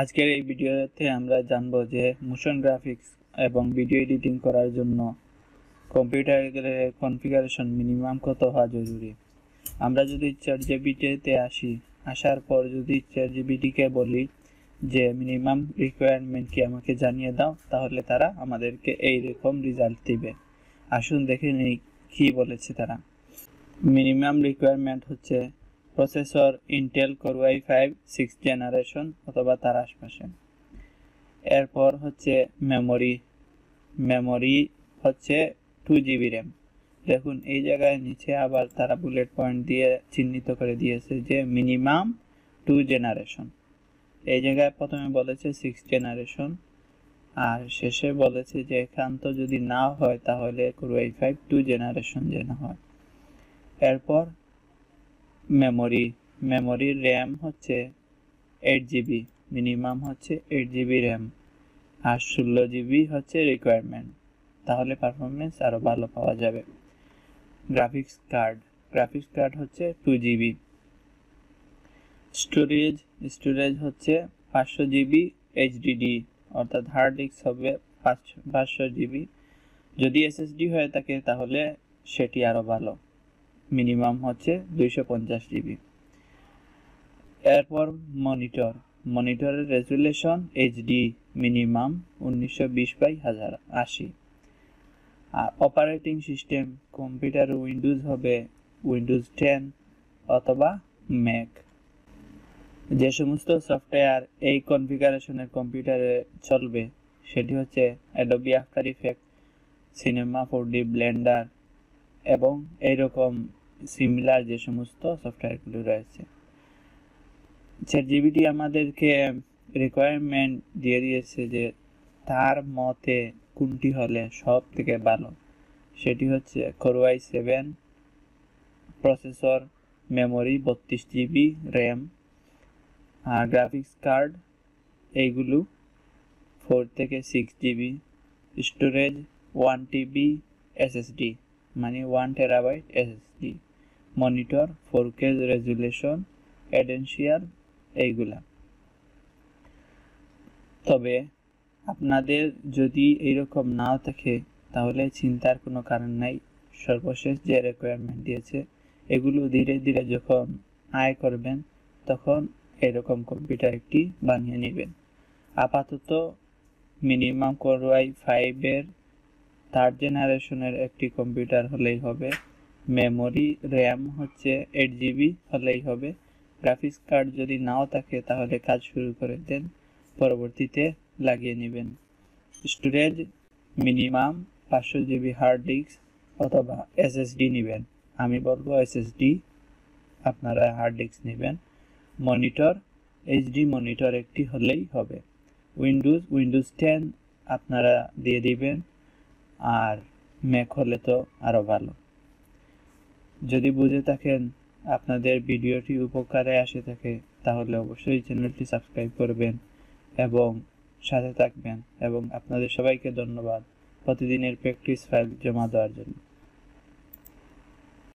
আজকের এই ভিডিওতে আমরা জানবো যে মোশন গ্রাফিক্স এবং ভিডিও এডিটিং করার জন্য কম্পিউটারের কনফিগারেশন মিনিমাম কত হওয়া জরুরি। আমরা যদি চ্যাটজিপিটিতে আসার পর যদি চ্যাটজিপিটিকে বলি যে মিনিমাম রিকোয়ারমেন্ট কি আমাকে জানিয়ে দাও, তাহলে তারা আমাদেরকে এই রকম রেজাল্ট দিবে। আসুন দেখে নিই কি বলেছে তারা। মিনিমাম রিকোয়ারমেন্ট হচ্ছে processor Intel core i5 6th generation অথবা তার আশপাশে। এরপর হচ্ছে মেমোরি হচ্ছে 2GB র্যাম। দেখুন এই জায়গায় নিচে আবার তারা বুলেট পয়েন্ট দিয়ে চিহ্নিত করে দিয়েছে যে মিনিমাম 2 জেনারেশন। এই জায়গায় প্রথমে বলেছে 6th জেনারেশন আর শেষে বলেছে যে একান্ত যদি না হয় তাহলে কোর i5 2 জেনারেশন যেন হয়। এরপর মেমোরির র্যাম হচ্ছে 8GB, মিনিমাম হচ্ছে 8GB র্যাম আর 16GB হচ্ছে রিকোয়ারমেন্ট, তাহলে পারফরমেন্স আরো ভালো পাওয়া যাবে। গ্রাফিক্স কার্ড হচ্ছে 2GB। স্টোরেজ হচ্ছে 500GB HDD, অর্থাৎ হার্ড ডিস্ক হবে 500GB। যদি SSD হয়ে থাকে তাহলে সেটি আরো ভালো, মিনিমাম হচ্ছে 250GB। এরপর মনিটরের রেজুলেশন HD, মিনিমাম 1920x1080। আর অপারেটিং সিস্টেম কম্পিউটার উইন্ডোজ হবে উইন্ডোজ 10 অথবা ম্যাক। যে সমস্ত সফটওয়্যার এই কনফিগারেশনের কম্পিউটারে চলবে সেটি হচ্ছে Adobe after effect, cinema 4D, Blender এবং এইরকম সিমিলার যে সমস্ত সফটওয়্যারগুলো রয়েছে। চ্যাটজিপিটি আমাদেরকে রিকোয়ারমেন্ট দিয়ে দিয়েছে যে তার মতে কোনটি হলে সব থেকে ভালো। সেটি হচ্ছে core i7 processor, memory 32GB RAM আর গ্রাফিক্স কার্ড এইগুলো 4 থেকে 6GB, স্টোরেজ 1TB SSD মানে 1TB SSD, monitor 4K resolution, এডেন্সিয়াল এইগুলা। তবে আপনাদের যদি এইরকম নাও থাকে তাহলে চিন্তার কোনো কারণ নাই। সর্বশেষ যে রিকোয়ারমেন্ট দিয়েছে এগুলো ধীরে ধীরে যখন আয় করবেন তখন এরকম কম্পিউটার একটি বানিয়ে নেবেন। আপাতত মিনিমাম কোর i5 এর 3rd জেনারেশনের একটি কম্পিউটার হলেই হবে। মেমোরি র্যাম হচ্ছে 8GB হলেই হবে। গ্রাফিক্স কার্ড যদি নাও থাকে তাহলে কাজ শুরু করে দেন, পরবর্তীতে লাগিয়ে নেবেন। Storage minimum 500GB hard disk অথবা SSD নেবেন। আমি বলবো SSD, আপনারা হার্ড ডিস্ক নেবেন। মনিটর HD মনিটর একটি হলেই হবে। উইন্ডোজ 10 আপনারা দিয়ে দিবেন আর ম্যাক হলে তো আরো ভালো। যদি বুঝে থাকেন আপনাদের ভিডিওটি উপকারে আসে থাকে তাহলে অবশ্যই চ্যানেলটি সাবস্ক্রাইব করবেন এবং সাথে থাকবেন। এবং আপনাদের সবাইকে ধন্যবাদ প্রতিদিনের প্র্যাকটিস ফাইল জমা দেওয়ার জন্য।